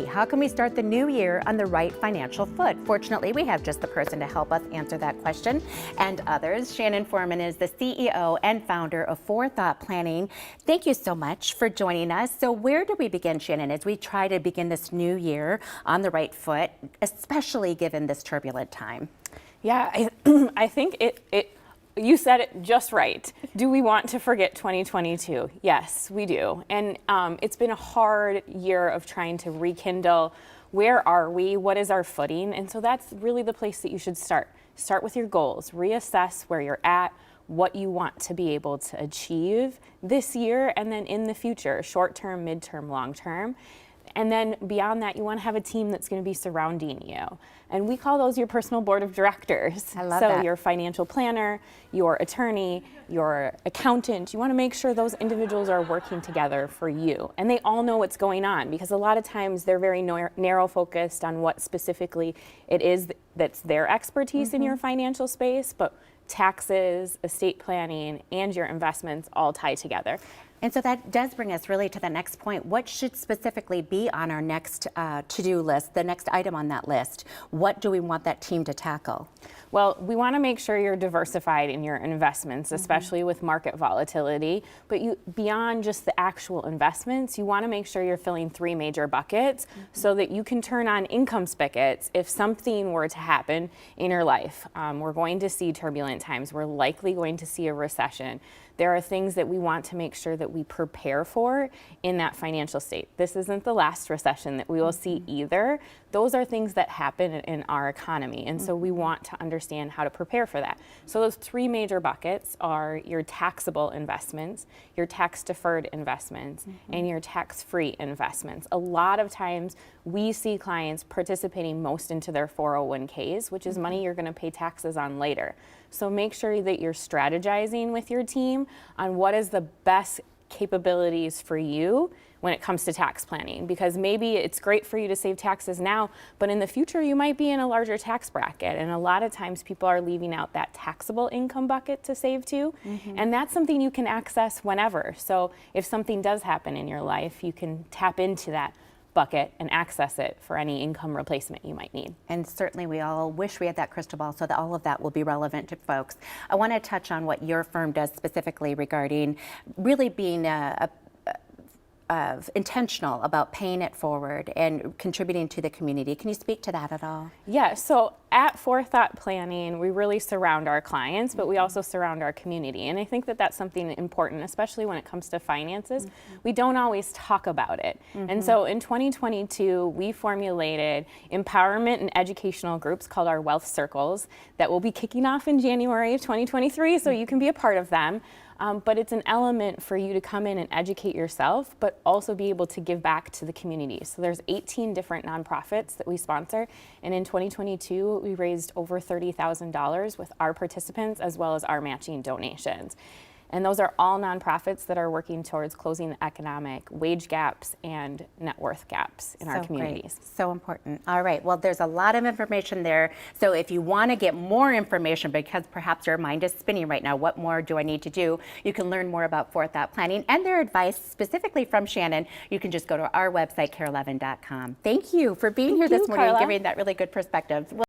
How can we start the new year on the right financial foot? Fortunately, we have just the person to help us answer that question and others. Shannon Foreman is the CEO and founder of Forethought Planning. Thank you so much for joining us. So where do we begin, Shannon, as we try to begin this new year on the right foot, especially given this turbulent time? Yeah, I think you said it just right. Do we want to forget 2022? Yes, we do. And it's been a hard year of trying to rekindle. Where are we? What is our footing? And so that's really the place that you should start. Start with your goals. Reassess where you're at, what you want to be able to achieve this year and then in the future, short term, midterm, long term. And then beyond that, you want to have a team that's going to be surrounding you. And we call those your personal board of directors. I love that. So your financial planner, your attorney, your accountant, you want to make sure those individuals are working together for you. And they all know what's going on, because a lot of times they're very narrow focused on what specifically it is that's their expertise in your financial space, but taxes, estate planning, and your investments all tie together. And so that does bring us really to the next point. What should specifically be on our next to-do list, the next item on that list? What do we want that team to tackle? Well, we want to make sure you're diversified in your investments, especially with market volatility. But beyond just the actual investments, you want to make sure you're filling three major buckets so that you can turn on income spigots if something were to happen in your life. We're going to see turbulent times. We're likely going to see a recession. There are things that we want to make sure that we prepare for in that financial state. This isn't the last recession that we will see either. Those are things that happen in our economy, and so we want to understand how to prepare for that. So those three major buckets are your taxable investments, your tax-deferred investments, and your tax-free investments. A lot of times we see clients participating most into their 401ks, which is money you're going to pay taxes on later. So make sure that you're strategizing with your team on what is the best capabilities for you when it comes to tax planning, because maybe it's great for you to save taxes now, but in the future you might be in a larger tax bracket, and a lot of times people are leaving out that taxable income bucket to save to, and that's something you can access whenever. So if something does happen in your life, you can tap into that bucket and access it for any income replacement you might need. And certainly we all wish we had that crystal ball so that all of that will be relevant to folks. I want to touch on what your firm does specifically regarding really being intentional about paying it forward and contributing to the community. Can you speak to that at all? Yeah, so at Forethought Planning, we really surround our clients, but we also surround our community. And I think that that's something important, especially when it comes to finances. We don't always talk about it. And so in 2022, we formulated empowerment and educational groups called our Wealth Circles that will be kicking off in January of 2023, so you can be a part of them. But it's an element for you to come in and educate yourself, but also be able to give back to the community. So there's 18 different nonprofits that we sponsor, and in 2022 we raised over $30,000 with our participants as well as our matching donations. And those are all nonprofits that are working towards closing the economic wage gaps and net worth gaps in our communities. Great. So important. All right. Well, there's a lot of information there. So if you want to get more information, because perhaps your mind is spinning right now, what more do I need to do? You can learn more about Forethought Planning and their advice specifically from Shannon. You can just go to our website, KARE11.com. Thank you for being here this morning and giving that really good perspective.